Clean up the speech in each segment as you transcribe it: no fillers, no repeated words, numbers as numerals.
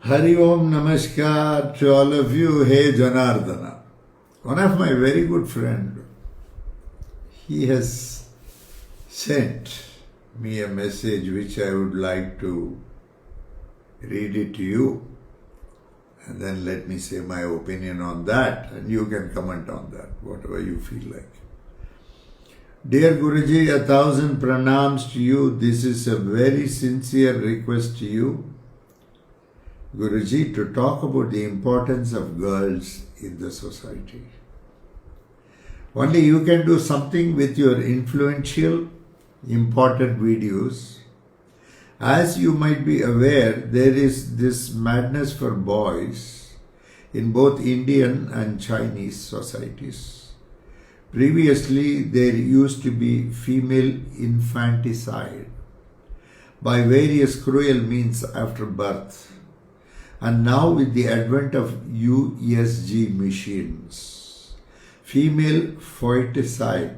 Hari Om Namaskar to all of you. Hey Janardana. One of my very good friend, he has sent me a message which I would like to read it to you. And then let me say my opinion on that, and you can comment on that, whatever you feel like. Dear Guruji, 1,000 pranams to you. This is a very sincere request to you, Guruji, to talk about the importance of girls in the society. Only you can do something with your influential, important videos. As you might be aware, there is this madness for boys in both Indian and Chinese societies. Previously, there used to be female infanticide by various cruel means after birth. And now with the advent of USG machines, female foeticide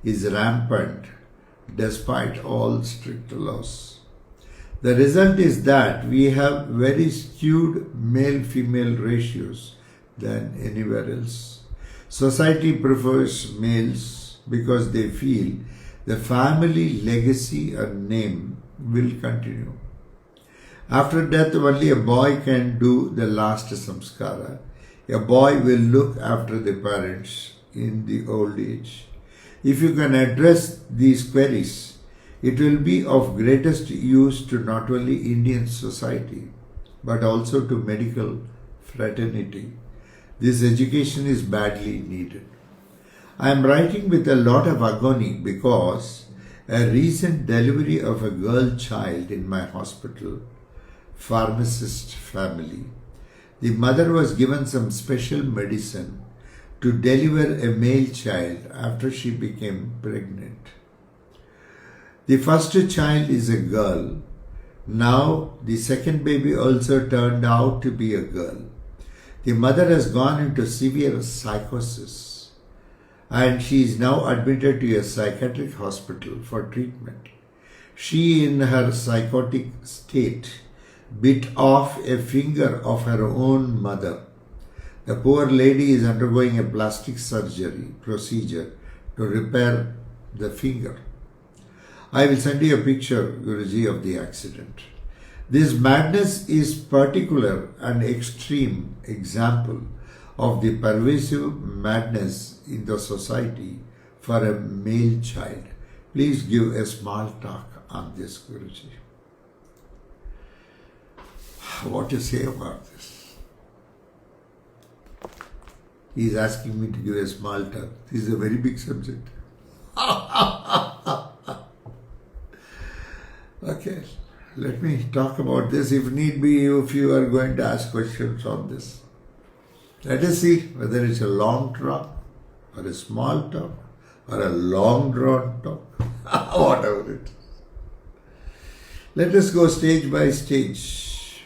is rampant despite all strict laws. The result is that we have very skewed male-female ratios than anywhere else. Society prefers males because they feel the family legacy and name will continue. After death, only a boy can do the last samskara. A boy will look after the parents in the old age. If you can address these queries, it will be of greatest use to not only Indian society, but also to medical fraternity. This education is badly needed. I am writing with a lot of agony because a recent delivery of a girl child in my hospital, pharmacist family, the mother was given some special medicine to deliver a male child after she became pregnant. The first child is a girl. Now the second baby also turned out to be a girl. The mother has gone into severe psychosis and she is now admitted to a psychiatric hospital for treatment. She, in her psychotic state, bit off a finger of her own mother. The poor lady is undergoing a plastic surgery procedure to repair the finger. I will send you a picture, Guruji, of the accident. This madness is particular and extreme example of the pervasive madness in the society for a male child. Please give a small talk on this, Guruji. What to say about this? He is asking me to give a small talk. This is a very big subject. Okay. Let me talk about this. If need be, if you are going to ask questions on this. Let us see whether it's a long talk or a small talk or a long drawn talk. Whatever it is. Let us go stage by stage.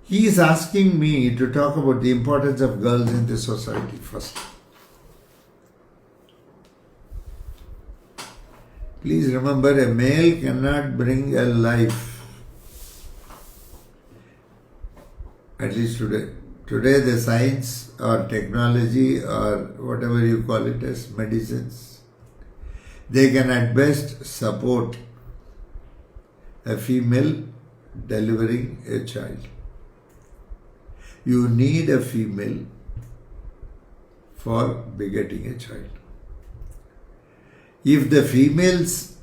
He is asking me to talk about the importance of girls in the society first. Please remember, a male cannot bring a life, at least today. Today the science or technology or whatever you call it as medicines, they can at best support a female delivering a child. You need a female for begetting a child. If the females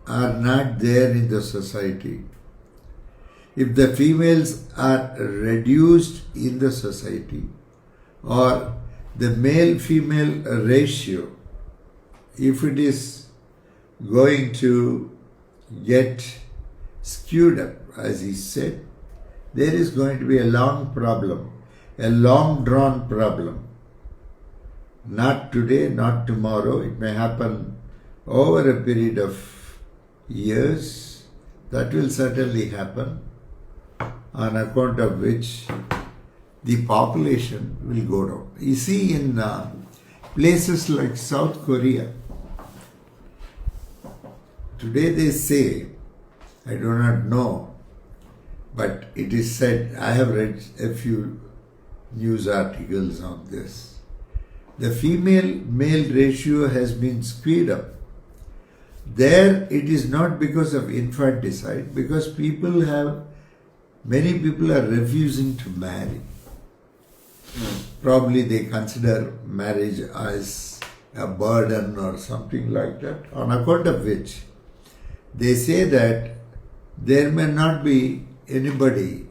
are not there in the society, if the females are reduced in the society, or the male-female ratio, if it is going to get skewed up, as he said, there is going to be a long problem, a long-drawn problem. Not today, not tomorrow. It may happen over a period of years. That will certainly happen, on account of which the population will go down. You see, in places like South Korea, today they say I do not know, but it is said, I have read a few news articles on this. The female-male ratio has been screwed up. There it is not because of infanticide, because many people are refusing to marry. Probably they consider marriage as a burden or something like that, on account of which they say that there may not be anybody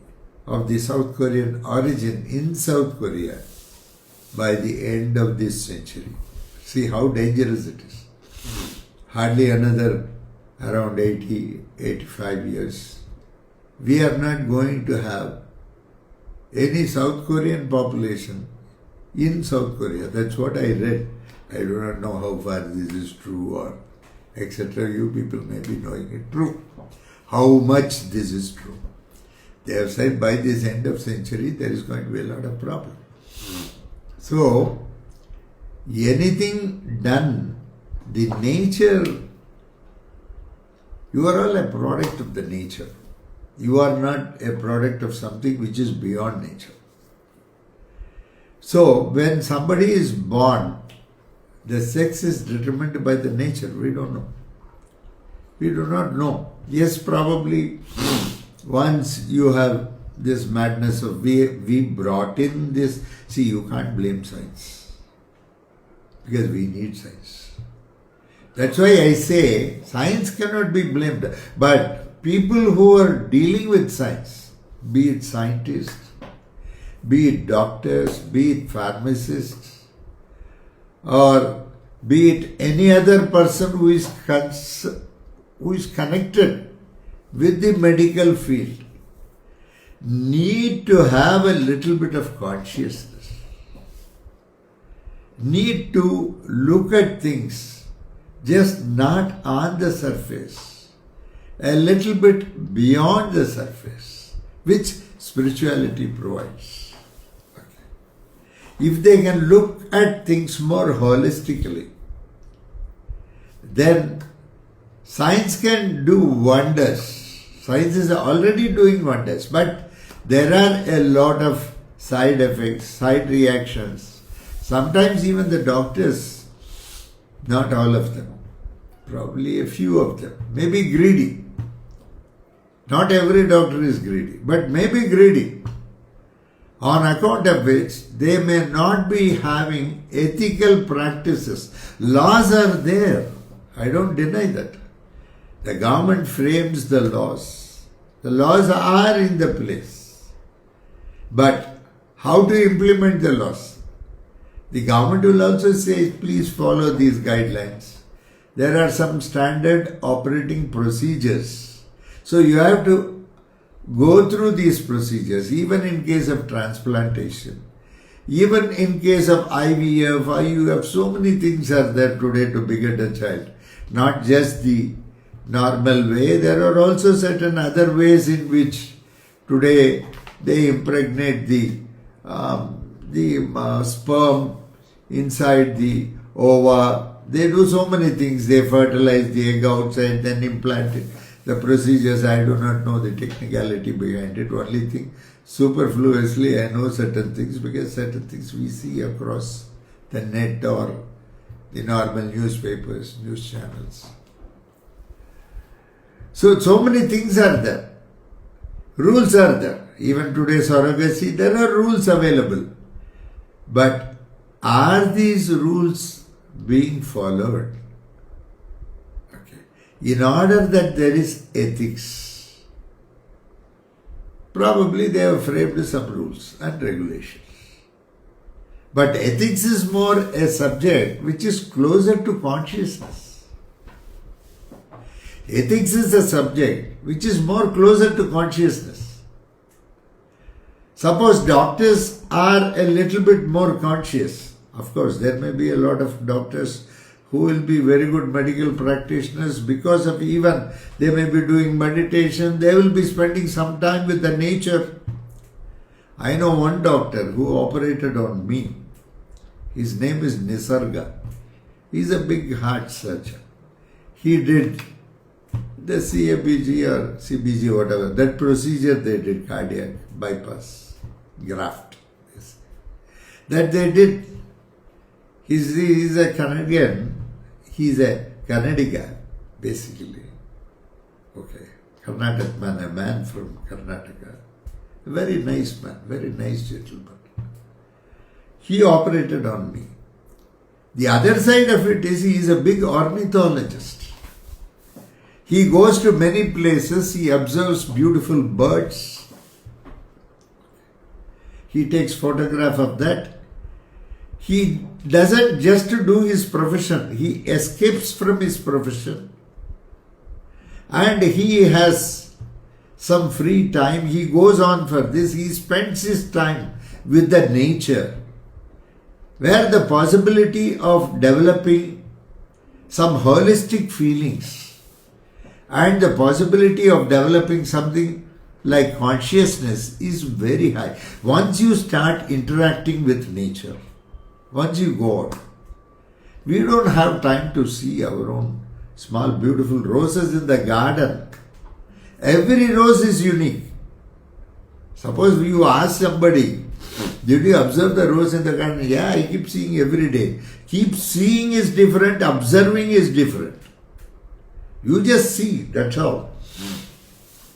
of the South Korean origin in South Korea by the end of this century. See how dangerous it is. Hardly another around 85 years. We are not going to have any South Korean population in South Korea. That's what I read. I do not know how far this is true or etc. You people may be knowing it true. How much this is true. They have said by this end of century there is going to be a lot of problem. So, anything done, the nature, you are all a product of the nature. You are not a product of something which is beyond nature. So, when somebody is born, the sex is determined by the nature. We don't know. We do not know. Yes, probably once you have this madness of we brought in this. See, you can't blame science because we need science. That's why I say science cannot be blamed. But people who are dealing with science, be it scientists, be it doctors, be it pharmacists, or be it any other person who is connected with the medical field, need to have a little bit of consciousness, need to look at things just not on the surface, a little bit beyond the surface, which spirituality provides. Okay. If they can look at things more holistically, then science can do wonders. Science is already doing wonders, but there are a lot of side effects, side reactions. Sometimes even the doctors, not all of them, probably a few of them, may be greedy. Not every doctor is greedy, but may be greedy, on account of which they may not be having ethical practices. Laws are there. I don't deny that. The government frames the laws. The laws are in the place. But how to implement the laws? The government will also say, please follow these guidelines. There are some standard operating procedures. So you have to go through these procedures, even in case of transplantation, even in case of IVF, IUF, so many things are there today to beget a child. Not just the normal way, there are also certain other ways in which today they impregnate the sperm inside the ova. They do so many things. They fertilize the egg outside, then implant it. The procedures, I do not know the technicality behind it. Only thing, superfluously, I know certain things because certain things we see across the net or the normal newspapers, news channels. So many things are there. Rules are there. Even today, surrogacy, there are rules available. But are these rules being followed? Okay. In order that there is ethics, probably they have framed some rules and regulations. But ethics is more a subject which is closer to consciousness. Ethics is a subject which is more closer to consciousness. Suppose doctors are a little bit more conscious. Of course, there may be a lot of doctors who will be very good medical practitioners because of even they may be doing meditation. They will be spending some time with the nature. I know one doctor who operated on me. His name is Nisarga. He's a big heart surgeon. He did the CABG or CBG, whatever, that procedure they did, cardiac bypass, graft. Yes. That they did. He's a Canadian, he's a Kannadiga, basically. Okay. Karnataka man, a man from Karnataka. A very nice man, very nice gentleman. He operated on me. The other side of it is he is a big ornithologist. He goes to many places, he observes beautiful birds. He takes photograph of that. He doesn't just do his profession, he escapes from his profession. And he has some free time, he goes on for this, he spends his time with the nature, where the possibility of developing some holistic feelings and the possibility of developing something like consciousness is very high. Once you start interacting with nature, once you go out, we don't have time to see our own small beautiful roses in the garden. Every rose is unique. Suppose you ask somebody, did you observe the rose in the garden? Yeah, I keep seeing every day. Keep seeing is different, observing is different. You just see, that's all.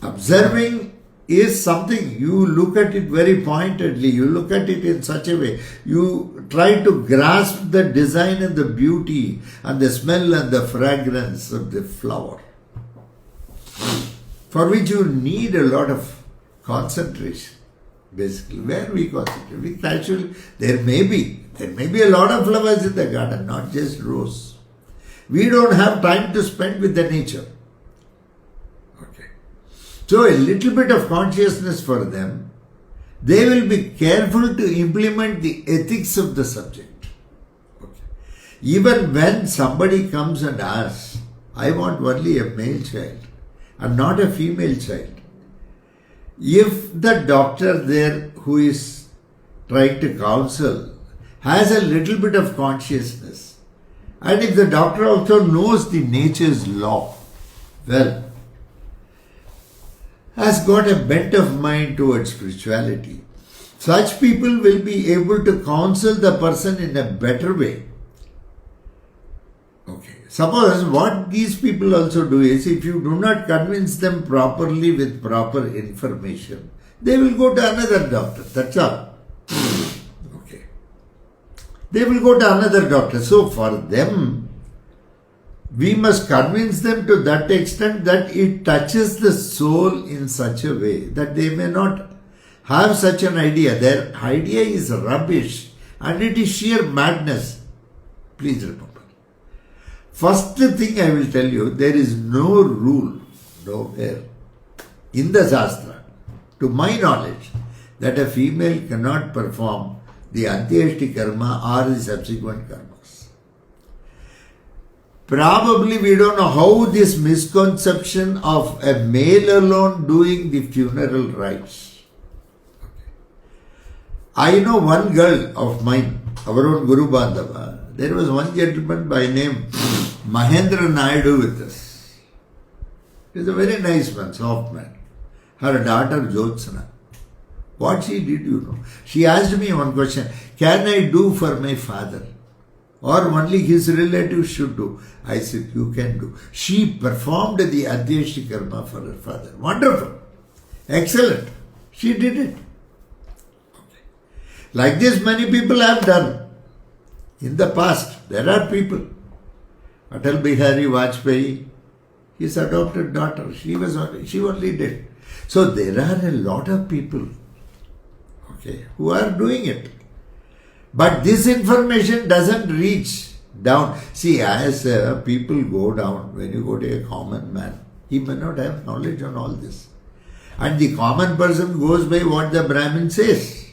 Observing is something, you look at it very pointedly, you look at it in such a way, you try to grasp the design and the beauty and the smell and the fragrance of the flower, for which you need a lot of concentration. Basically, where we concentrate, we actually, there may be a lot of flowers in the garden, not just rose. We don't have time to spend with the nature. Okay. So a little bit of consciousness for them, they will be careful to implement the ethics of the subject. Okay. Even when somebody comes and asks, I want only a male child and not a female child, if the doctor there who is trying to counsel has a little bit of consciousness, and if the doctor also knows the nature's law, well, has got a bent of mind towards spirituality, such people will be able to counsel the person in a better way. Okay. Suppose what these people also do is, if you do not convince them properly with proper information, they will go to another doctor. That's all. Okay. They will go to another doctor. So for them, we must convince them to that extent that it touches the soul in such a way that they may not have such an idea. Their idea is rubbish and it is sheer madness. Please remember. First thing I will tell you, there is no rule, nowhere in the Shastra, to my knowledge, that a female cannot perform the Antyeshti karma or the subsequent karmas. Probably we don't know how this misconception of a male alone doing the funeral rites. I know one girl of mine, our own Guru Bandhava, there was one gentleman by name Mahendra Naidu with us. He is a very nice man, soft man. Her daughter Jyotsna. What she did, you know. She asked me one question, can I do for my father? Or only his relatives should do? I said, you can do. She performed the Antyeshti karma for her father. Wonderful. Excellent. She did it. Okay. Like this many people have done. In the past, there are people. Atal Bihari Vajpayee, his adopted daughter, she only did. So there are a lot of people, okay, who are doing it. But this information doesn't reach down. See, as people go down, when you go to a common man, he may not have knowledge on all this. And the common person goes by what the Brahmin says.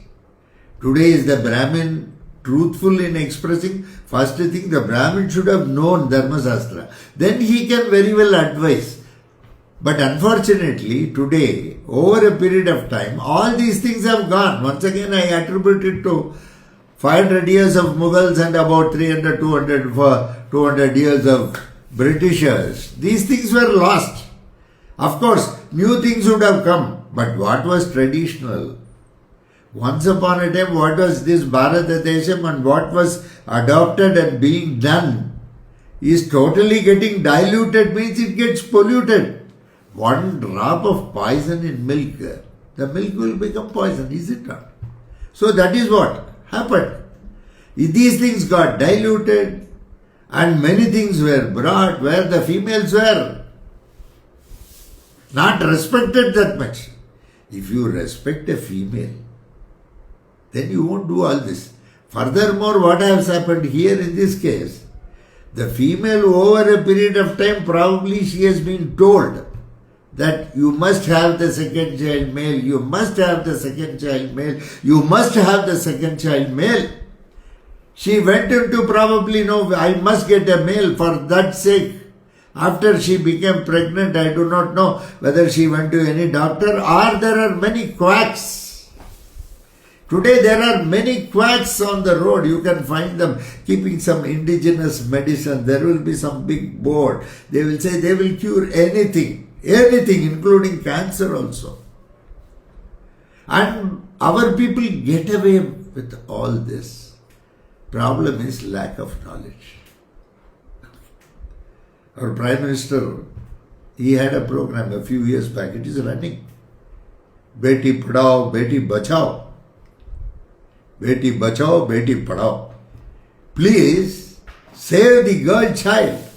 Today is the Brahmin truthful in expressing? First thing, the Brahmin should have known Dharma Shastra. Then he can very well advise. But unfortunately, today, over a period of time, all these things have gone. Once again, I attribute it to 500 years of Mughals and about 200 years of Britishers. These things were lost. Of course, new things would have come, but what was traditional? Once upon a time, what was this Bharata Desham and what was adopted and being done is totally getting diluted, means it gets polluted. One drop of poison in milk, the milk will become poison, is it not? So that is what happened. These things got diluted and many things were brought where the females were not respected that much. If you respect a female, then you won't do all this. Furthermore, what has happened here in this case, the female over a period of time, probably she has been told that you must have the second child male, you must have the second child male, you must have the second child male. She went into probably, no, I must get a male for that sake. After she became pregnant, I do not know whether she went to any doctor or there are many quacks. Today there are many quacks on the road. You can find them keeping some indigenous medicine. There will be some big board. They will say they will cure anything, including cancer also. And our people get away with all this. Problem is lack of knowledge. Our Prime Minister, he had a program a few years back. It is running. Beti Padhao, Beti Bachao. Beti Bachao, Beti Padhao. Please save the girl child.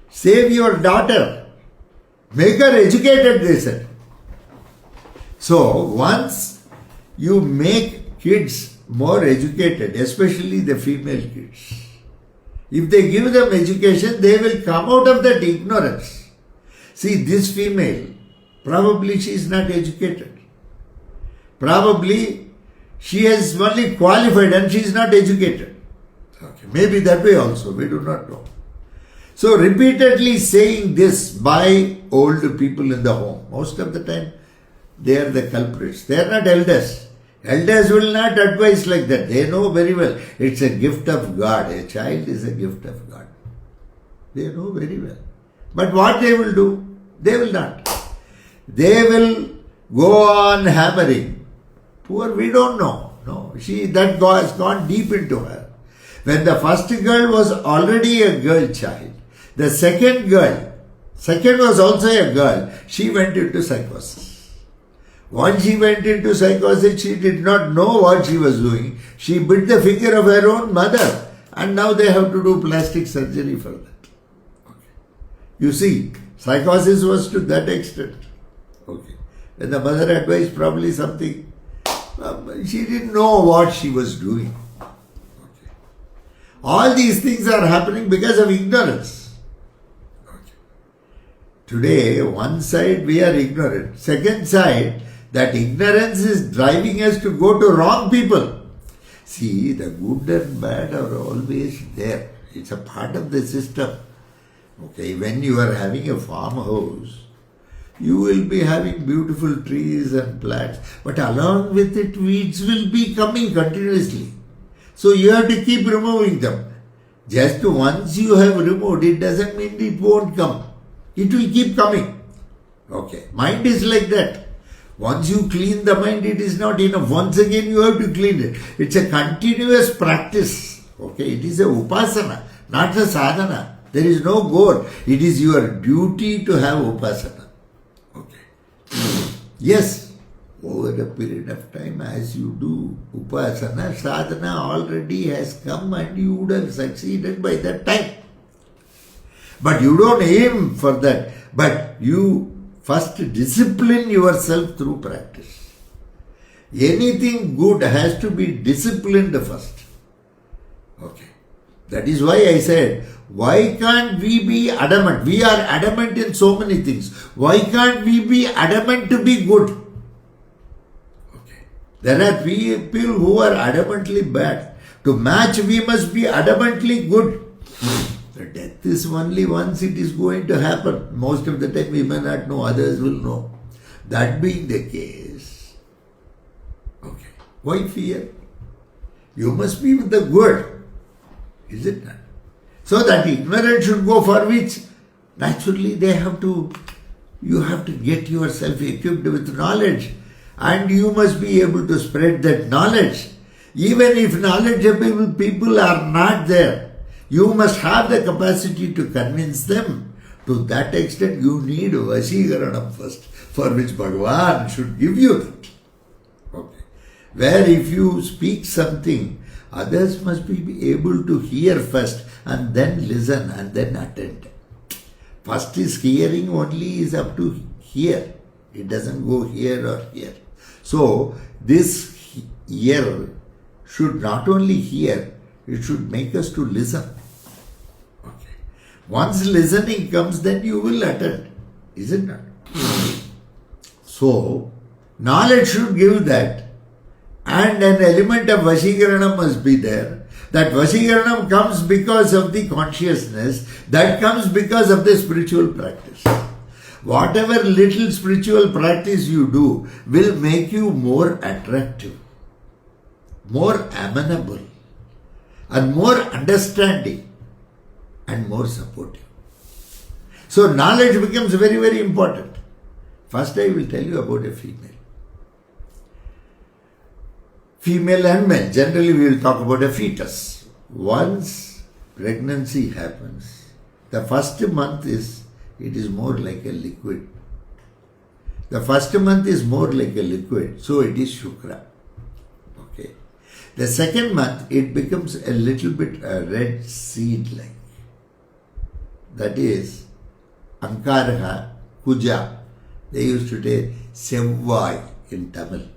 Save your daughter. Make her educated, they said. So once you make kids more educated, especially the female kids, if they give them education, they will come out of that ignorance. See, this female, probably she is not educated. Probably she has only qualified and she is not educated. Okay, maybe that way also, we do not know. So repeatedly saying this by old people in the home, most of the time they are the culprits. They are not elders. Elders will not advise like that. They know very well. It's a gift of God. A child is a gift of God. They know very well. But what they will do? They will not. They will go on hammering. Poor, we don't know. No, that God has gone deep into her. When the first girl was already a girl child, the second was also a girl, she went into psychosis. Once she went into psychosis, she did not know what she was doing. She bit the finger of her own mother. And now they have to do plastic surgery for that. Okay. You see, psychosis was to that extent. Okay. When the mother advised probably something, she didn't know what she was doing. Okay. All these things are happening because of ignorance. Okay. Today, one side we are ignorant. Second side, that ignorance is driving us to go to wrong people. See, the good and bad are always there. It's a part of the system. Okay, when you are having a farmhouse, you will be having beautiful trees and plants, but along with it, weeds will be coming continuously. So you have to keep removing them. Just once you have removed, it doesn't mean it won't come. It will keep coming. Okay, mind is like that. Once you clean the mind, it is not enough. Once again, you have to clean it. It's a continuous practice. Okay, it is a upasana, not a sadhana. There is no goal. It is your duty to have upasana. Okay. Yes, over a period of time, as you do upasana, sadhana already has come and you would have succeeded by that time. But you don't aim for that. But you first discipline yourself through practice. Anything good has to be disciplined first. Okay. That is why I said, why can't we be adamant? We are adamant in so many things. Why can't we be adamant to be good? Okay. There are people who are adamantly bad. To match, we must be adamantly good. The death is only once it is going to happen. Most of the time we may not know, others will know. That being the case, okay, why fear? You must be with the good, is it not? So that ignorance should go for which? Naturally they have to You have to get yourself equipped with knowledge, and you must be able to spread that knowledge. Even if knowledgeable people are not there, you must have the capacity to convince them. To that extent, you need Vasikaranam first, for which Bhagavan should give you that. Okay. Where if you speak something, others must be able to hear first and then listen and then attend. First is hearing only is up to here. It doesn't go here or here. So this ear should not only hear, it should make us to listen. Okay. Once listening comes, then you will attend. Isn't it? So, knowledge should give that, and an element of Vasikaranam must be there. That Vasikaranam comes because of the consciousness, that comes because of the spiritual practice. Whatever little spiritual practice you do will make you more attractive, more amenable, and more understanding, and more supportive. So knowledge becomes very, very important. First I will tell you about a female. Female and male. Generally we will talk about a fetus. Once pregnancy happens, the first month it is more like a liquid. The first month is more like a liquid, so it is Shukra. Okay. The second month it becomes a little bit a red seed-like. That is Ankaraha, Kuja. They used to say Sevvai in Tamil.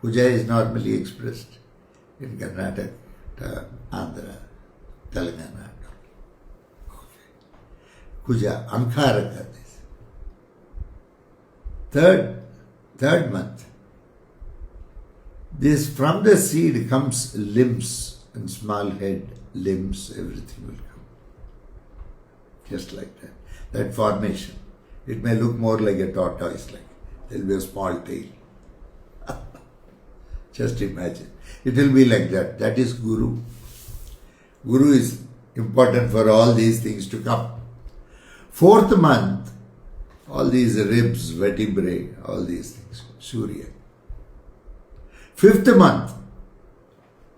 Puja is normally expressed in Karnataka, Andhra, Telangana. Okay. Puja, Ankaraka. Third month. This from the seed comes limbs and small head, limbs, everything will come. Just like that. That formation. It may look more like a tortoise, like there will be a small tail. Just imagine. It will be like that. That is Guru. Guru is important for all these things to come. Fourth month, all these ribs, vertebrae, all these things. Surya. Fifth month,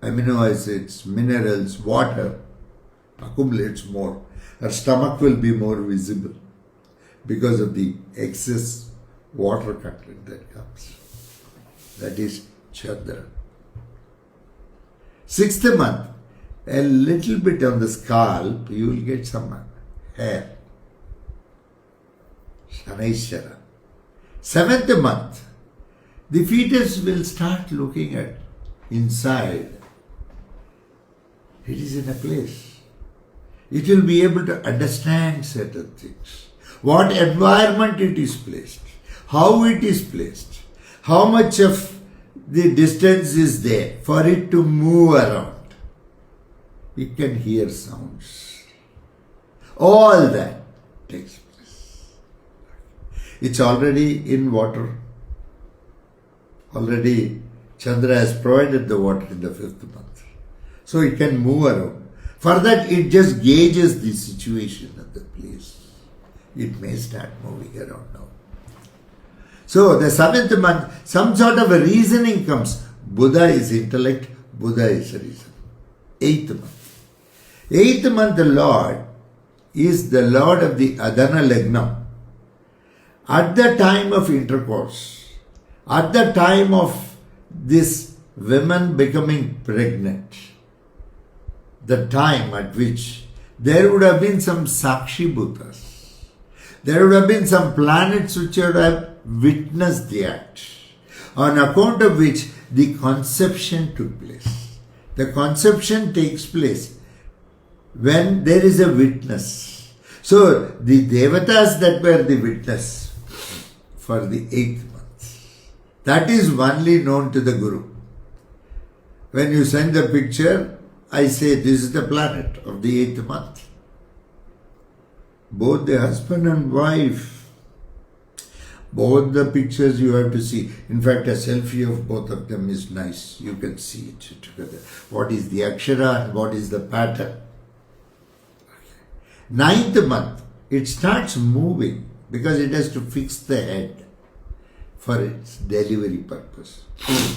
amino acids, minerals, water accumulates more. Her stomach will be more visible because of the excess water content that comes. That is Chandra. Sixth month, a little bit on the scalp, you will get some hair. Shanaishara. Seventh month, the fetus will start looking at inside. It is in a place. It will be able to understand certain things. What environment it is placed, how it is placed, how much of the distance is there for it to move around. It can hear sounds. All that takes place. It's already in water. Already Chandra has provided the water in the fifth month. So it can move around. For that it just gauges the situation of the place. It may start moving around now. So the seventh month, some sort of a reasoning comes. Buddha is intellect, Buddha is reason. Eighth month. Eighth month, the Lord is the Lord of the Adana Lagnam. At the time of intercourse, at the time of this women becoming pregnant, the time at which there would have been some Sakshi Bhutas. There would have been some planets which would have witnessed the act, on account of which the conception took place. The conception takes place when there is a witness. So the devatas that were the witness for the 8th month, that is only known to the Guru. When you send the picture, I say this is the planet of the 8th month. Both the husband and wife, both the pictures you have to see. In fact, a selfie of both of them is nice. You can see it together. What is the akshara and what is the pattern. 9th month, it starts moving because it has to fix the head for its delivery purpose.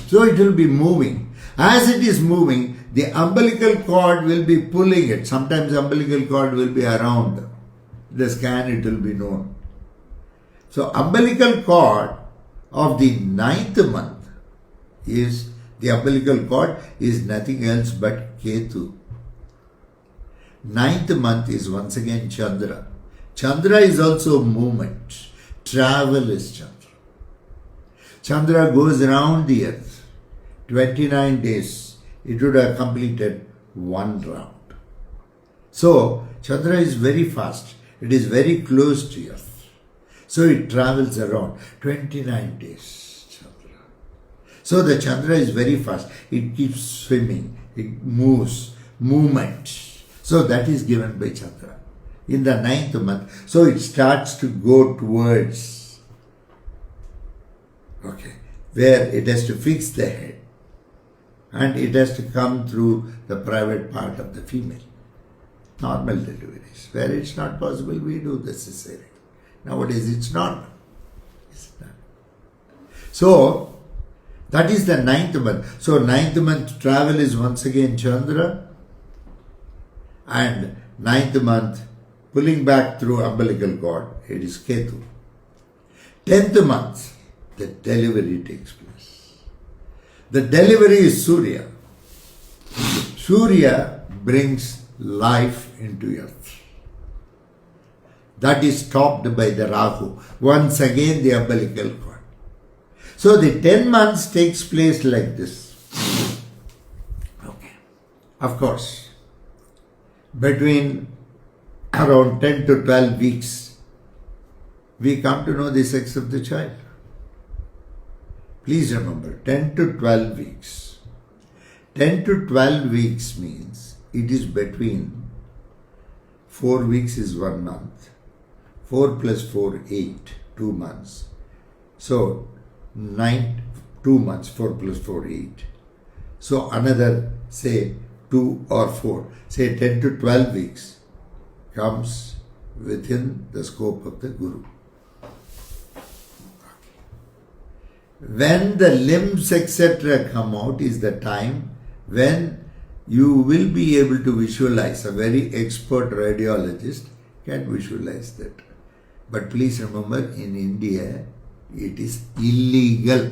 So it will be moving. As it is moving, the umbilical cord will be pulling it. Sometimes umbilical cord will be around the scan, it will be known. So umbilical cord of the 9th month is, the umbilical cord is nothing else but Ketu. 9th month is once again Chandra. Chandra is also movement. Travel is Chandra. Chandra goes around the earth. 29 days. It would have completed one round. So, Chandra is very fast. It is very close to earth. So, it travels around 29 days. Chandra. So, the Chandra is very fast. It keeps swimming. It moves. Movement. So, that is given by Chandra in the 9th month. So, it starts to go towards, where it has to fix the head. And it has to come through the private part of the female. Normal deliveries. Where it's not possible, we do the cesarean. Nowadays, it's normal. So, that is the 9th month. So, 9th month travel is once again Chandra. And 9th month, pulling back through umbilical cord, it is Ketu. 10th month, the delivery takes place. The delivery is Surya. Surya brings life into earth. That is topped by the Rahu. Once again, the umbilical cord. So the 10 months takes place like this. Of course, between around 10 to 12 weeks, we come to know the sex of the child. Please remember, 10 to 12 weeks. 10 to 12 weeks means it is between 4 weeks is 1 month. 4 plus 4, 8, 2 months. So, 2 months, 4 plus 4, 8. So, another, say, 2 or 4, say 10 to 12 weeks comes within the scope of the Guru. When the limbs etc. come out is the time when you will be able to visualize. A very expert radiologist can visualize that. But please remember, in India, it is illegal.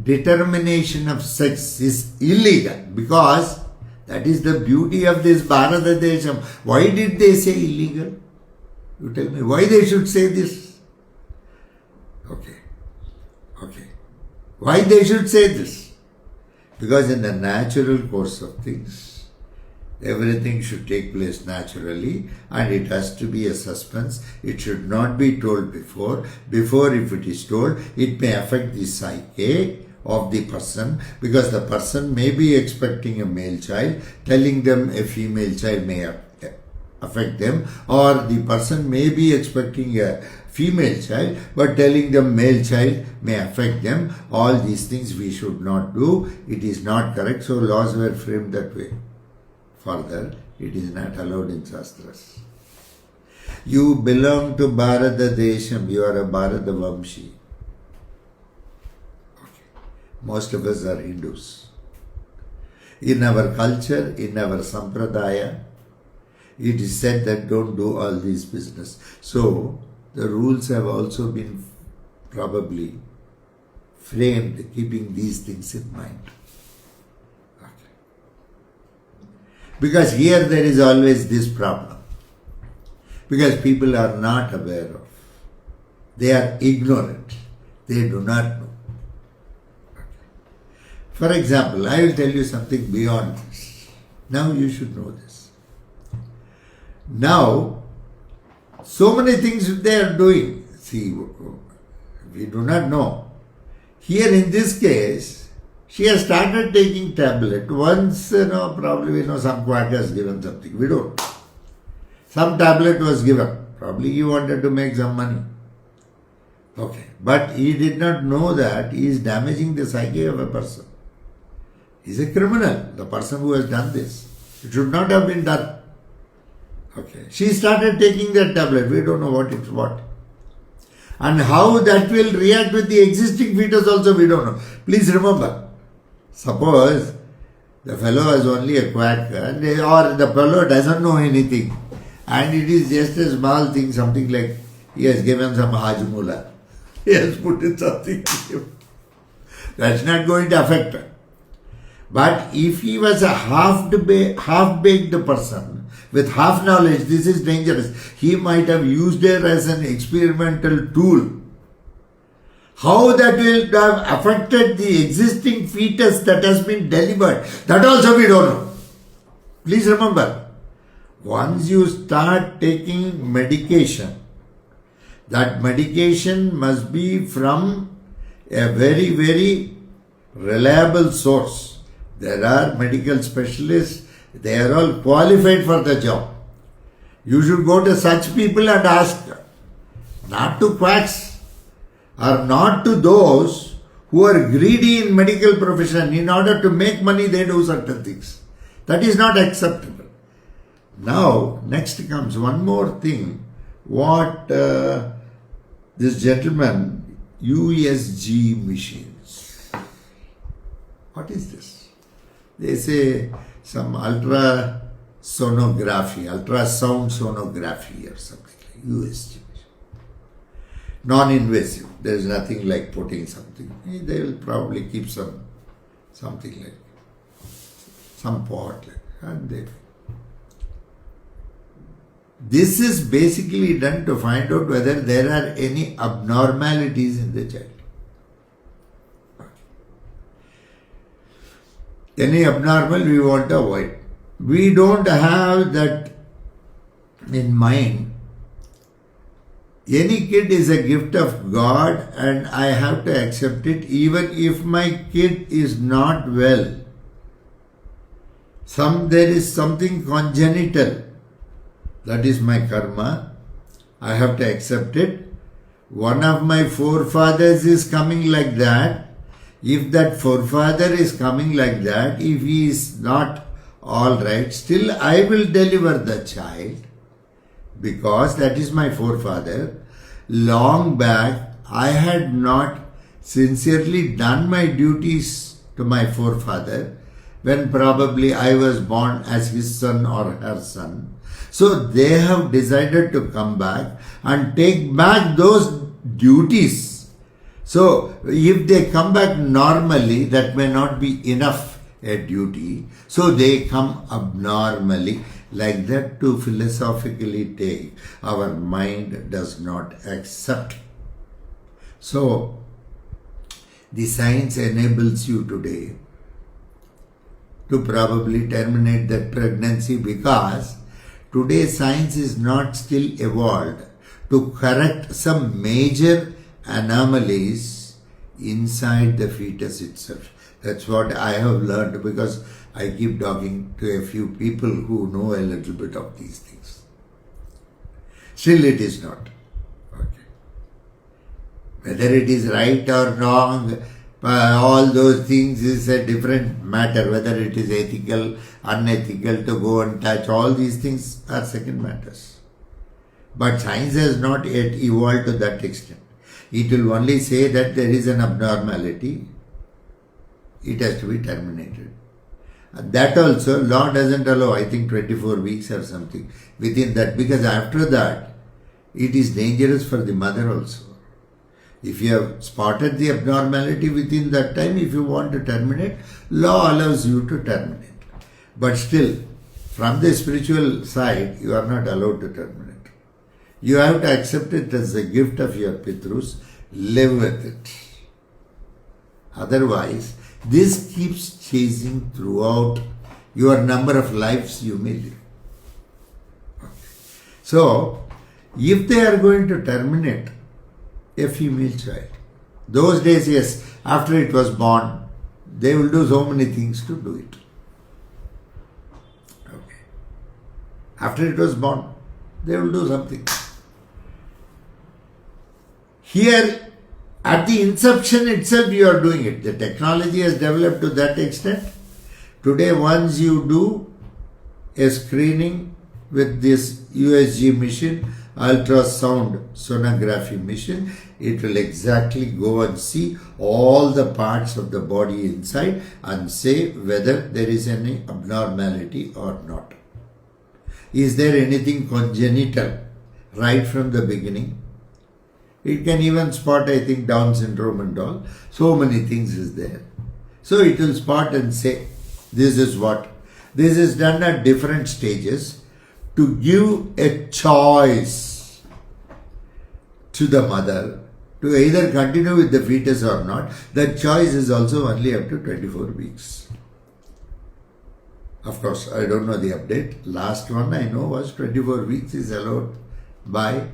Determination of sex is illegal because that is the beauty of this Bharata Desham. Why did they say illegal? You tell me why they should say this. Okay. Why they should say this? Because in the natural course of things, everything should take place naturally and it has to be a suspense. It should not be told before. Before, if it is told, it may affect the psyche of the person, because the person may be expecting a male child, telling them a female child may affect them, or the person may be expecting a female child but telling them male child may affect them. All these things we should not do. It is not correct. So laws were framed that way. Further, it is not allowed in Shastras. You belong to Bharata Desham. You are a Bharata Vamshi. Most of us are Hindus. In our culture, in our sampradaya, it is said that don't do all this business. So, the rules have also been probably framed keeping these things in mind. Because here there is always this problem. Because people are not aware of. They are ignorant. They do not know. For example, I will tell you something beyond this. Now you should know this. Now, so many things they are doing. See, we do not know. Here in this case, she has started taking tablet. Once, probably, some quack has given something. We don't. Some tablet was given. Probably he wanted to make some money. Okay. But he did not know that he is damaging the psyche of a person. He is a criminal, the person who has done this. It should not have been done. Okay. She started taking that tablet. We don't know what it's what. And how that will react with the existing fetus also we don't know. Please remember, suppose the fellow is only a quack or the fellow doesn't know anything and it is just a small thing, something like he has given some hajmula. He has put in something. That's not going to affect her. But if he was a half-baked person with half knowledge, this is dangerous. He might have used her as an experimental tool. How that will have affected the existing fetus that has been delivered, that also we don't know. Please remember, once you start taking medication, that medication must be from a very, very reliable source. There are medical specialists, they are all qualified for the job. You should go to such people and ask, not to quacks or not to those who are greedy in medical profession. In order to make money, they do certain things. That is not acceptable. Now, next comes one more thing. What this gentleman, USG machines. What is this? They say some ultrasound sonography or something like USG. Non-invasive. There is nothing like putting something. They will probably keep something like some pot and they. This is basically done to find out whether there are any abnormalities in the child. Any abnormal we want to avoid. We don't have that in mind. Any kid is a gift of God and I have to accept it even if my kid is not well. There is something congenital. That is my karma. I have to accept it. One of my forefathers is coming like that. If that forefather is coming like that, if he is not all right, still I will deliver the child because that is my forefather. Long back, I had not sincerely done my duties to my forefather when probably I was born as his son or her son. So they have decided to come back and take back those duties. So if they come back normally, that may not be enough a duty. So they come abnormally. Like that to philosophically take. Our mind does not accept. So the science enables you today to probably terminate that pregnancy because today science is not still evolved to correct some major anomalies inside the fetus itself. That's what I have learned because I keep talking to a few people who know a little bit of these things. Still it is not. Okay. Whether it is right or wrong, all those things is a different matter. Whether it is ethical, unethical to go and touch, all these things are second matters. But science has not yet evolved to that extent. It will only say that there is an abnormality. It has to be terminated. And that also, law doesn't allow, I think 24 weeks or something within that, because after that, it is dangerous for the mother also. If you have spotted the abnormality within that time, if you want to terminate, law allows you to terminate. But still, from the spiritual side, you are not allowed to terminate. You have to accept it as a gift of your Pitrus, live with it. Otherwise, this keeps chasing throughout your number of lives you may live. Okay. So, if they are going to terminate a female child, those days, yes, after it was born, they will do so many things to do it. Okay. After it was born, they will do something. Here, at the inception itself, you are doing it. The technology has developed to that extent. Today, once you do a screening with this USG machine, ultrasound sonography machine, it will exactly go and see all the parts of the body inside and say whether there is any abnormality or not. Is there anything congenital right from the beginning? It can even spot, I think, Down syndrome and all. So many things is there. So it will spot and say, this is what. This is done at different stages to give a choice to the mother to either continue with the fetus or not. That choice is also only up to 24 weeks. Of course, I don't know the update. Last one I know was 24 weeks is allowed by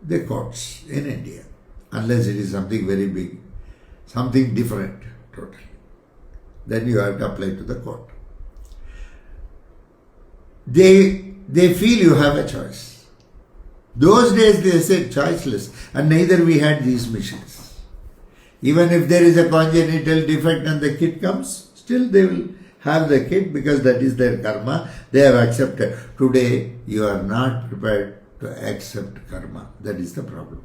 the courts in India. Unless it is something very big, something different totally. Then you have to apply to the court. They feel you have a choice. Those days they said choiceless, and neither we had these machines. Even if there is a congenital defect and the kid comes, still they will have the kid because that is their karma. They have accepted. Today you are not prepared to accept karma. That is the problem.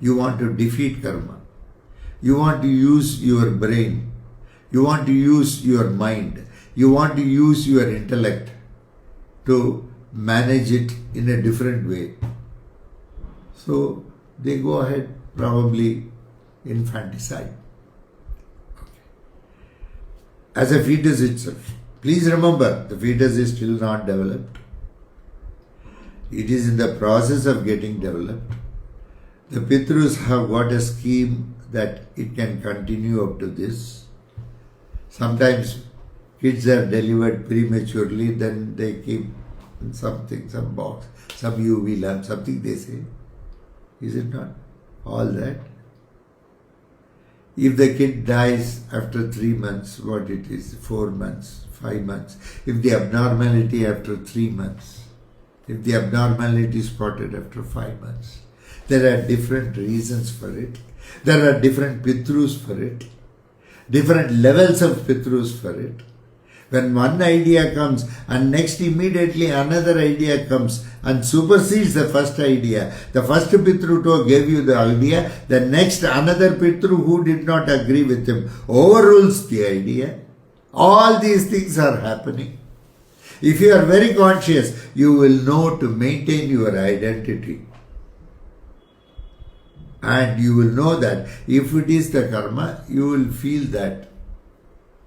You want to defeat karma. You want to use your brain. You want to use your mind. You want to use your intellect to manage it in a different way. So they go ahead, probably infanticide. As a fetus itself. Please remember, the fetus is still not developed. It is in the process of getting developed. The Pitrus have got a scheme that it can continue up to this. Sometimes kids are delivered prematurely, then they keep something, some box, some UV lamp, something they say. Is it not? All that. If the kid dies after 3 months, what it is, 4 months, 5 months. If the abnormality after 3 months. If the abnormality is spotted after 5 months. There are different reasons for it. There are different Pitrus for it. Different levels of Pitrus for it. When one idea comes and next immediately another idea comes and supersedes the first idea. The first Pitru gave you the idea, the next another Pitru who did not agree with him overrules the idea. All these things are happening. If you are very conscious, you will know to maintain your identity. And you will know that if it is the karma, you will feel that,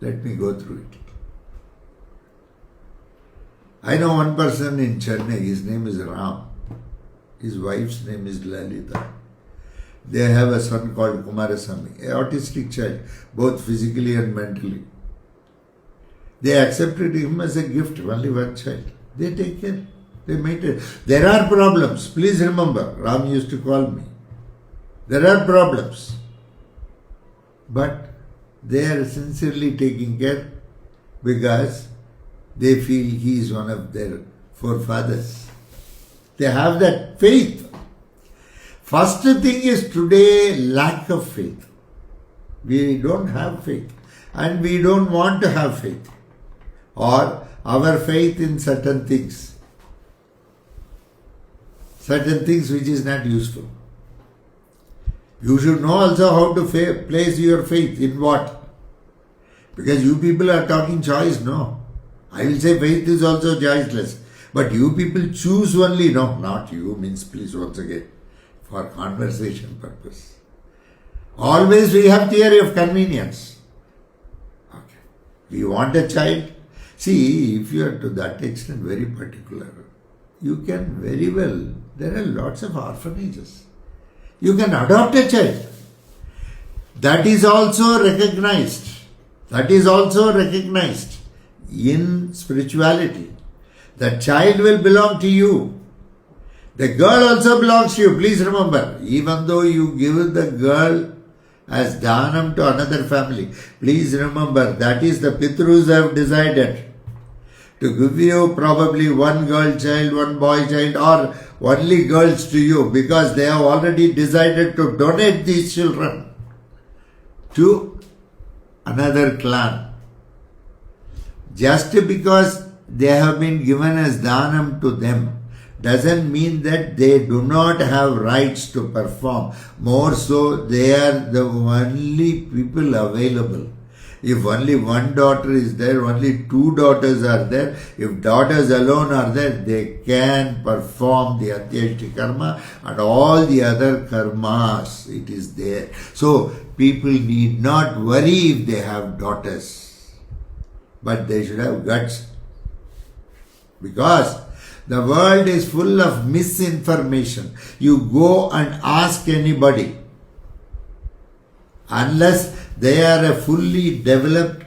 let me go through it. I know one person in Chennai, his name is Ram. His wife's name is Lalita. They have a son called Kumarasamy, an autistic child, both physically and mentally. They accepted him as a gift, only one child. They take care, they maintain. There are problems, please remember, Ram used to call me. There are problems. But they are sincerely taking care because they feel he is one of their forefathers. They have that faith. First thing is today lack of faith. We don't have faith and we don't want to have faith. Or our faith in certain things. Certain things which is not useful. You should know also how to place your faith in what. Because you people are talking choice, no. I will say faith is also choiceless. But you people choose only, no, not you, means please once again, for conversation purpose. Always we have theory of convenience. Okay. We want a child. See, if you are to that extent very particular, you can very well, there are lots of orphanages. You can adopt a child. That is also recognized. That is also recognized in spirituality. The child will belong to you. The girl also belongs to you. Please remember, even though you give the girl as dhanam to another family, please remember that is the Pitrus have decided to give you probably one girl child, one boy child, or only girls to you because they have already decided to donate these children to another clan. Just because they have been given as dhanam to them doesn't mean that they do not have rights to perform. More so, they are the only people available. If only one daughter is there, only two daughters are there, if daughters alone are there, they can perform the Antyeshti karma and all the other karmas. It is there. So, people need not worry if they have daughters. But they should have guts. Because the world is full of misinformation. You go and ask anybody. Unless they are a fully developed,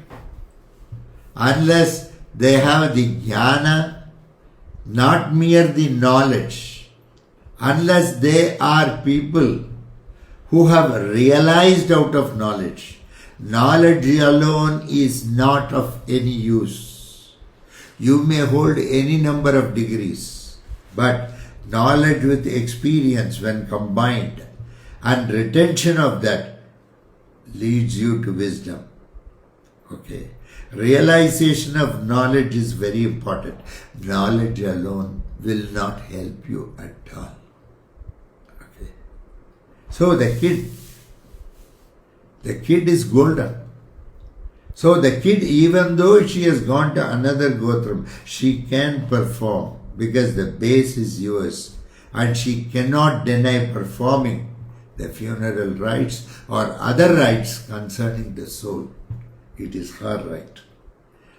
unless they have the jnana, not mere the knowledge, unless they are people who have realized out of knowledge. Knowledge alone is not of any use. You may hold any number of degrees, but knowledge with experience when combined and retention of that leads you to wisdom. Okay. Realization of knowledge is very important. Knowledge alone will not help you at all. Okay. So the kid is golden. So the kid, even though she has gone to another Gotram, she can perform because the base is yours and she cannot deny performing the funeral rites or other rites concerning the soul. It is her right.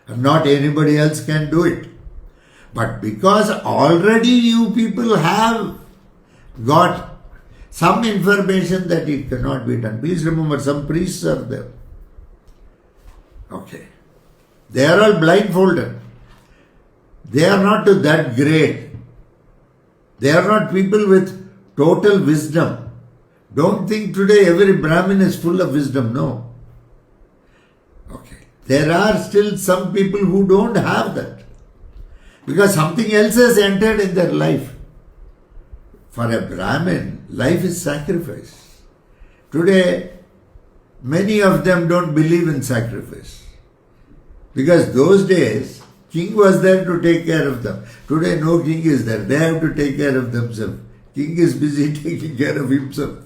And not anybody else can do it. But because already you people have got some information that it cannot be done. Please remember, some priests are there. Okay. They are all blindfolded. They are not to that grade. They are not people with total wisdom. Don't think today every Brahmin is full of wisdom. No. Okay. There are still some people who don't have that. Because something else has entered in their life. For a Brahmin, life is sacrifice. Today, many of them don't believe in sacrifice. Because those days, king was there to take care of them. Today, no king is there. They have to take care of themselves. King is busy taking care of himself.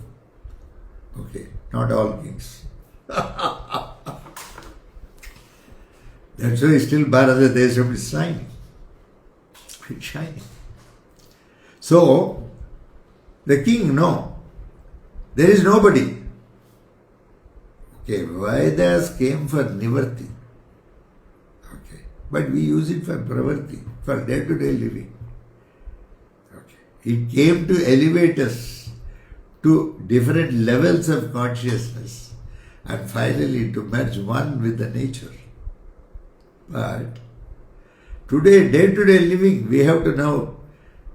Okay, not all kings. That's why still Bharata Desham is shining. It's shining. So, the king, no. There is nobody. Okay, Vedas came for Nivarti. Okay, but we use it for Pravarti, for day-to-day living. Okay, it came to elevate us to different levels of consciousness and finally to merge one with the nature. But today, day-to-day living, we have to now,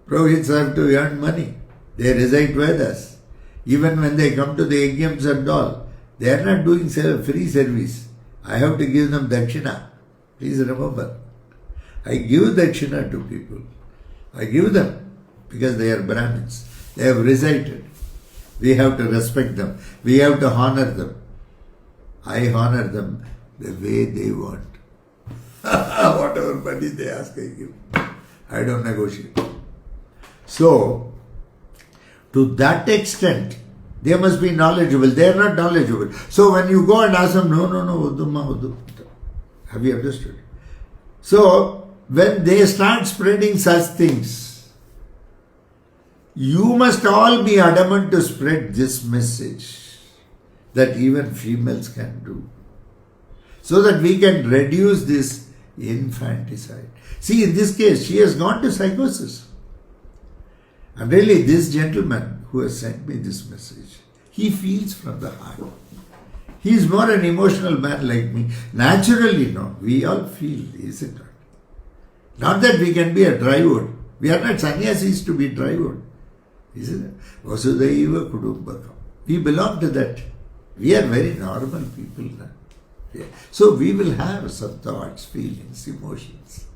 Purohits have to earn money. They recite Vedas. Even when they come to the yajnams and all, they are not doing free service. I have to give them dakshina. Please remember. I give dakshina to people. I give them because they are Brahmins. They have recited. We have to respect them. We have to honor them. I honor them the way they want. Whatever money they ask, I give. I don't negotiate. So, to that extent, they must be knowledgeable. They are not knowledgeable. So, when you go and ask them, no, udu. Have you understood? So, when they start spreading such things, you must all be adamant to spread this message that even females can do. So that we can reduce this infanticide. See, in this case, she has gone to psychosis. And really, this gentleman who has sent me this message, he feels from the heart. He is more an emotional man like me. Naturally, no, we all feel, isn't it? Not that we can be a dry wood. We are not sannyasis to be dry wood. Isn't it? Vasudhaiva Kudumbakam. We belong to that. We are very normal people now. Yeah. So we will have some thoughts, feelings, emotions.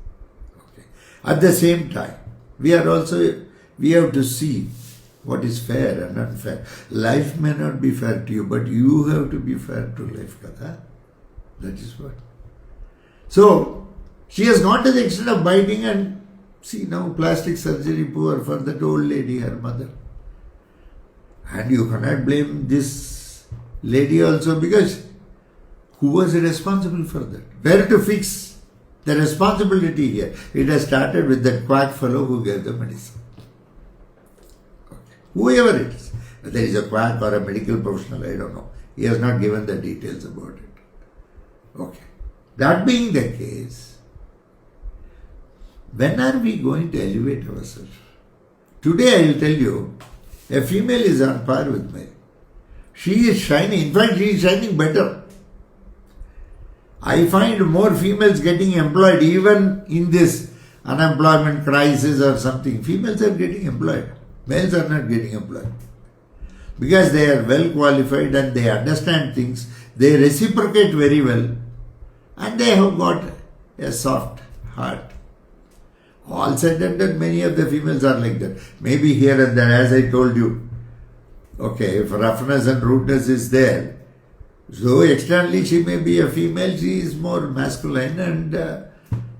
Okay. At the same time, we have to see what is fair and unfair. Life may not be fair to you, but you have to be fair to life, Katha. That is what. So, She has gone to the extent of biting, and see now plastic surgery poor for that old lady, her mother. And you cannot blame this lady also, because who was responsible for that? Where to fix the responsibility here? It has started with that quack fellow who gave the medicine. Okay. Whoever it is, whether he is a quack or a medical professional, I don't know. He has not given the details about it. Okay. That being the case, when are we going to elevate ourselves? Today I will tell you, a female is on par with male. She is shining. In fact, she is shining better. I find more females getting employed even in this unemployment crisis or something. Females are getting employed. Males are not getting employed. Because they are well qualified and they understand things. They reciprocate very well. And they have got a soft heart. All said and done, many of the females are like that. Maybe here and there, as I told you. Okay, if roughness and rudeness is there, so externally she may be a female, she is more masculine, and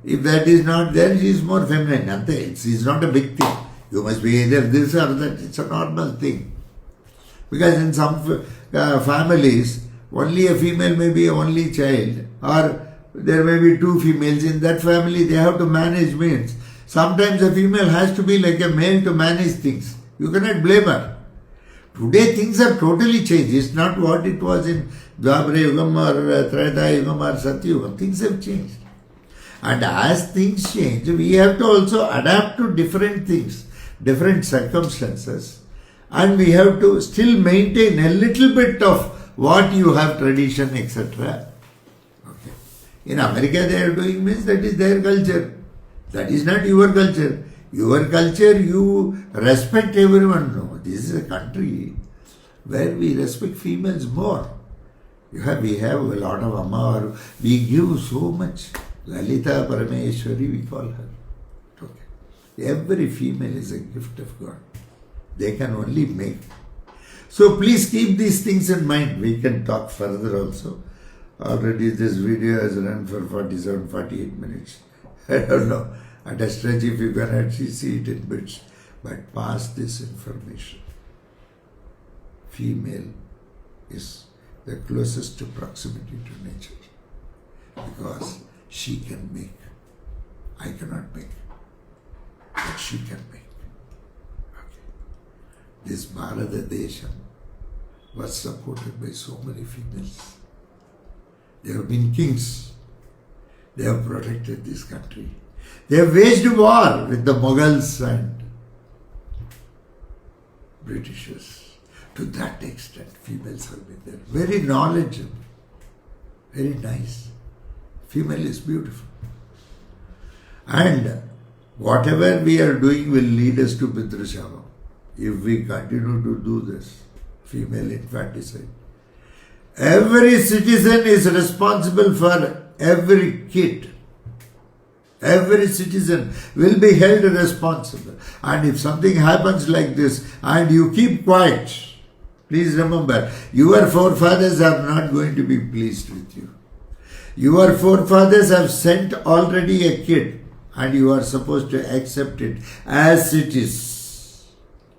if that is not there, she is more feminine. It's not a big thing. You must be either this or that. It's a normal thing. Because in some families, only a female may be only child, or there may be two females in that family. They have to manage means. Sometimes a female has to be like a male to manage things. You cannot blame her. Today things have totally changed. It's not what it was in Jwala Prayoga or Treta Yugam or Satya Yugam. Things have changed. And as things change, we have to also adapt to different things, different circumstances. And we have to still maintain a little bit of what you have tradition, etc. Okay. In America they are doing means that is their culture. That is not your culture. Your culture, you respect everyone. No, this is a country where we respect females more. We have a lot of Amma, or we give so much. Lalita Parameshwari, we call her. Okay. Every female is a gift of God. They can only make. So please keep these things in mind. We can talk further also. Already this video has run for 47, 48 minutes. I don't know. At a stretch, if you can actually see it in bits. But pass this information. Female is the closest to proximity to nature. Because she can make. I cannot make. But she can make. Okay. This Bharata Desha was supported by so many females. They have been kings. They have protected this country. They have waged war with the Mughals and Britishers. To that extent, females have been there. Very knowledgeable. Very nice. Female is beautiful. And whatever we are doing will lead us to Pitrashava. If we continue to do this, female infanticide. Every citizen is responsible for every kid. Every citizen will be held responsible. And if something happens like this and you keep quiet, please remember, your forefathers are not going to be pleased with you. Your forefathers have sent already a kid and you are supposed to accept it as it is.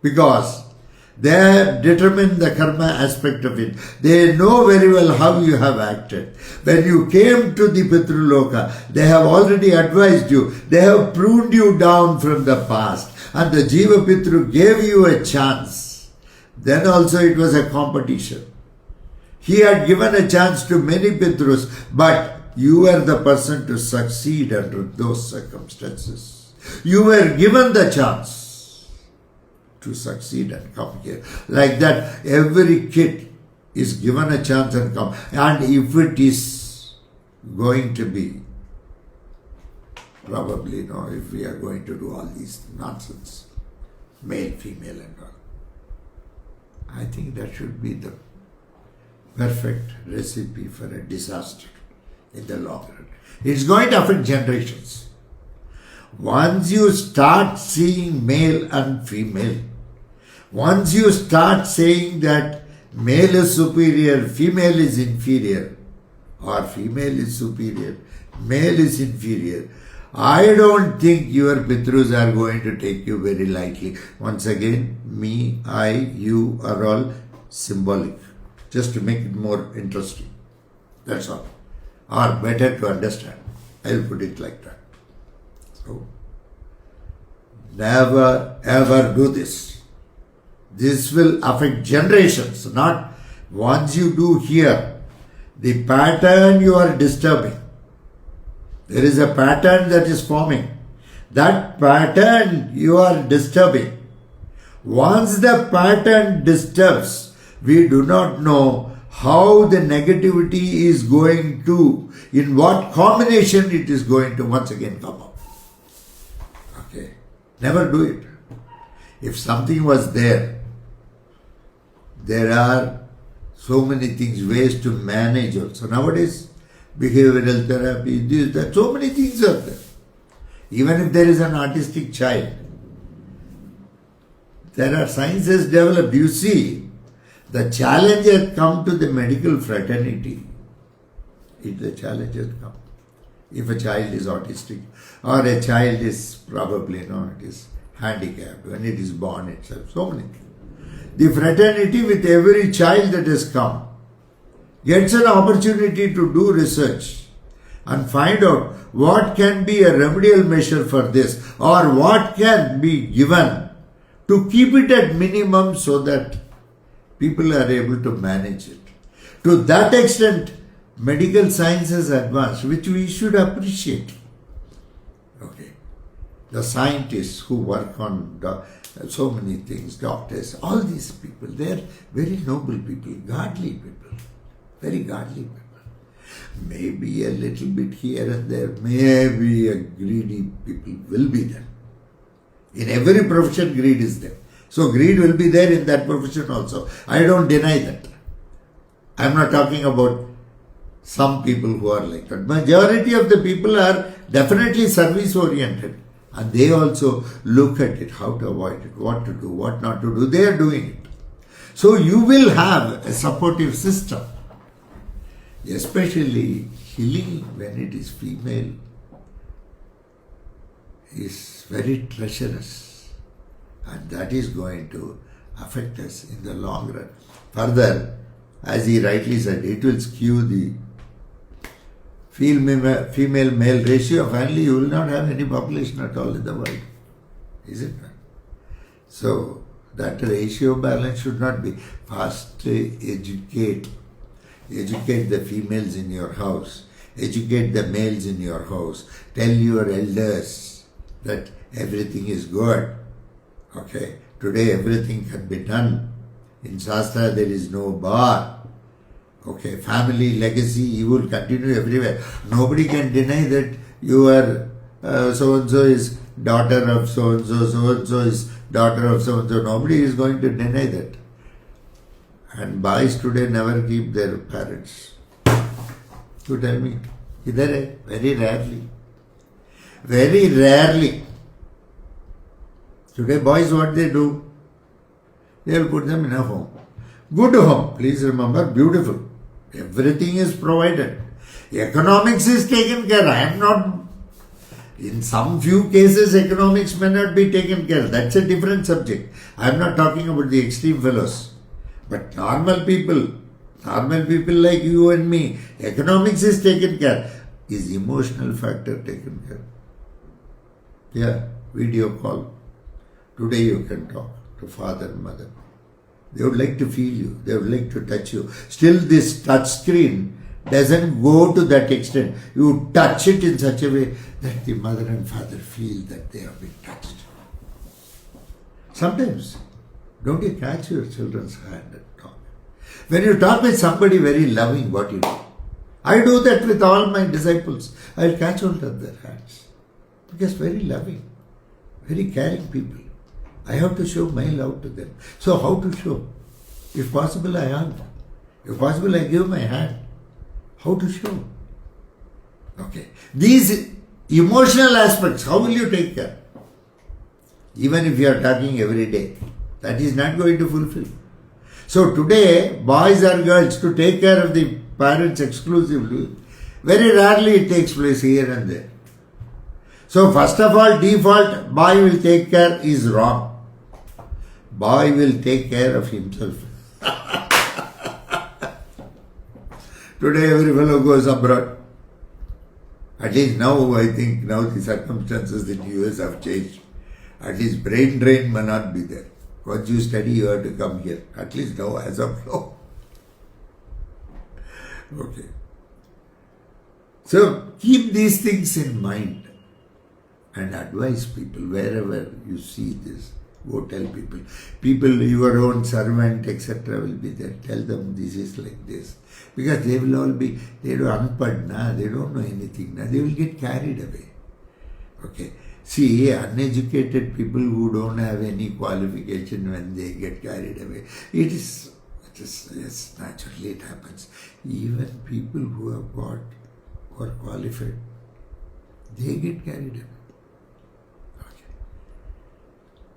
Because they determine the karma aspect of it. They know very well how you have acted. When you came to the Pitruloka, they have already advised you. They have pruned you down from the past. And the Jiva Pitru gave you a chance. Then also it was a competition. He had given a chance to many Pitrus, but you were the person to succeed under those circumstances. You were given the chance to succeed and come here. Like that, every kid is given a chance and come. And if it is going to be, probably, if we are going to do all these nonsense, male, female and all, I think that should be the perfect recipe for a disaster in the long run. It's going to affect generations. Once you start seeing male and female, once you start saying that male is superior, female is inferior, or female is superior, male is inferior, I don't think your Pitrus are going to take you very lightly. Once again, me, I, you are all symbolic. Just to make it more interesting. That's all. Or better to understand. I'll put it like that. So, never ever do this. This will affect generations, not once you do here. The pattern you are disturbing. There is a pattern that is forming. That pattern you are disturbing. Once the pattern disturbs, we do not know how the negativity is going to, in what combination it is going to once again come up. Okay. Never do it. If something was there are so many things, ways to manage also. Nowadays, behavioral therapy, this, that, so many things are there. Even if there is an autistic child, there are sciences developed. You see, the challenge has come to the medical fraternity. The challenge has come. If a child is autistic or a child is probably, it is handicapped when it is born itself, so many things. The fraternity with every child that has come gets an opportunity to do research and find out what can be a remedial measure for this or what can be given to keep it at minimum so that people are able to manage it. To that extent, medical science has advanced, which we should appreciate. Okay. The scientists who work on so many things, doctors, all these people, they are very noble people, godly people, very godly people. Maybe a little bit here and there, maybe a greedy people will be there. In every profession, greed is there. So greed will be there in that profession also. I don't deny that. I am not talking about some people who are like that. Majority of the people are definitely service oriented. And they also look at it, how to avoid it, what to do, what not to do. They are doing it. So you will have a supportive system. Especially healing when it is female is very treacherous. And that is going to affect us in the long run. Further, as he rightly said, it will skew the female-male ratio. Finally, you will not have any population at all in the world. Is it not? So, that ratio balance should not be. First, educate the females in your house. Educate the males in your house. Tell your elders that everything is good. Okay? Today, everything can be done. In Shastra, there is no bar. Okay, family legacy, you will continue everywhere. Nobody can deny that you are so-and-so is daughter of so-and-so, so-and-so is daughter of so-and-so. Nobody is going to deny that. And boys today never keep their parents. You tell me. Very rarely. Very rarely. Today boys, what they do? They will put them in a home. Good home. Please remember, beautiful. Everything is provided. Economics is taken care. I am not. In some few cases, economics may not be taken care. That's a different subject. I am not talking about the extreme fellows. But normal people like you and me, economics is taken care. Is emotional factor taken care? Yeah, video call. Today you can talk to father and mother. They would like to feel you. They would like to touch you. Still, this touch screen doesn't go to that extent. You touch it in such a way that the mother and father feel that they have been touched. Sometimes, don't you catch your children's hand and talk? When you talk with somebody very loving, what you do? I do that with all my disciples. I'll catch hold of their hands. Because very loving, very caring people. I have to show my love to them. So how to show? If possible, I hug. If possible, I give my hand. How to show? Okay. These emotional aspects, how will you take care? Even if you are talking every day, that is not going to fulfill. So today, boys or girls to take care of the parents exclusively, very rarely it takes place here and there. So first of all, default, boy will take care is wrong. Boy will take care of himself. Today every fellow goes abroad. At least now, I think now the circumstances in the US have changed. At least brain drain may not be there. Once you study, you have to come here. At least now, as of now. Okay. So keep these things in mind and advise people wherever you see this. Go tell people. People, your own servant, etc. will be there. Tell them this is like this. Because they will all be, they don't unpad, they don't know anything. They will get carried away. Okay. See, uneducated people who don't have any qualification when they get carried away, it is yes, naturally it happens. Even people who have got, who are qualified, they get carried away.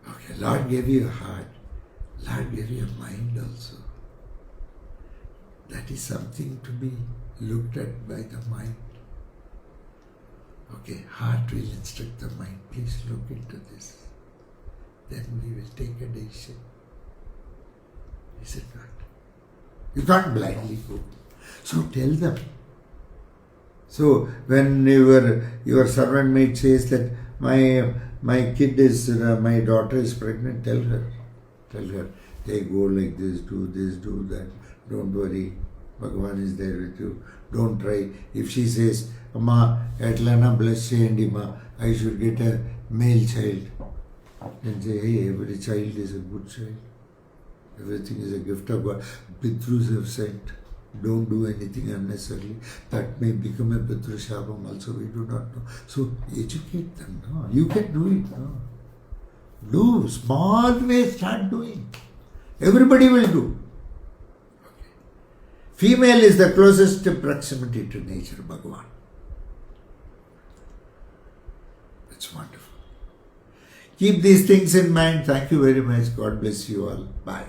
Okay, Lord gave you a heart. Lord gave you a mind also. That is something to be looked at by the mind. Okay, heart will instruct the mind. Please look into this. Then we will take a decision. Is it not? You can't blindly go. So tell them. So when your servant maid says that my kid is, my daughter is pregnant, tell her, hey, go like this, do that, don't worry, Bhagavan is there with you, don't try. If she says, Amma, Atlana bless Chendi Ma, I should get a male child, then say, hey, every child is a good child, everything is a gift of God, Pitrus have sent. Don't do anything unnecessarily. That may become a Pitru Shabam also, we do not know. So educate them. No? You can do it. No? Do. Small way, start doing. Everybody will do. Okay. Female is the closest proximity to nature, Bhagavan. It's wonderful. Keep these things in mind. Thank you very much. God bless you all. Bye.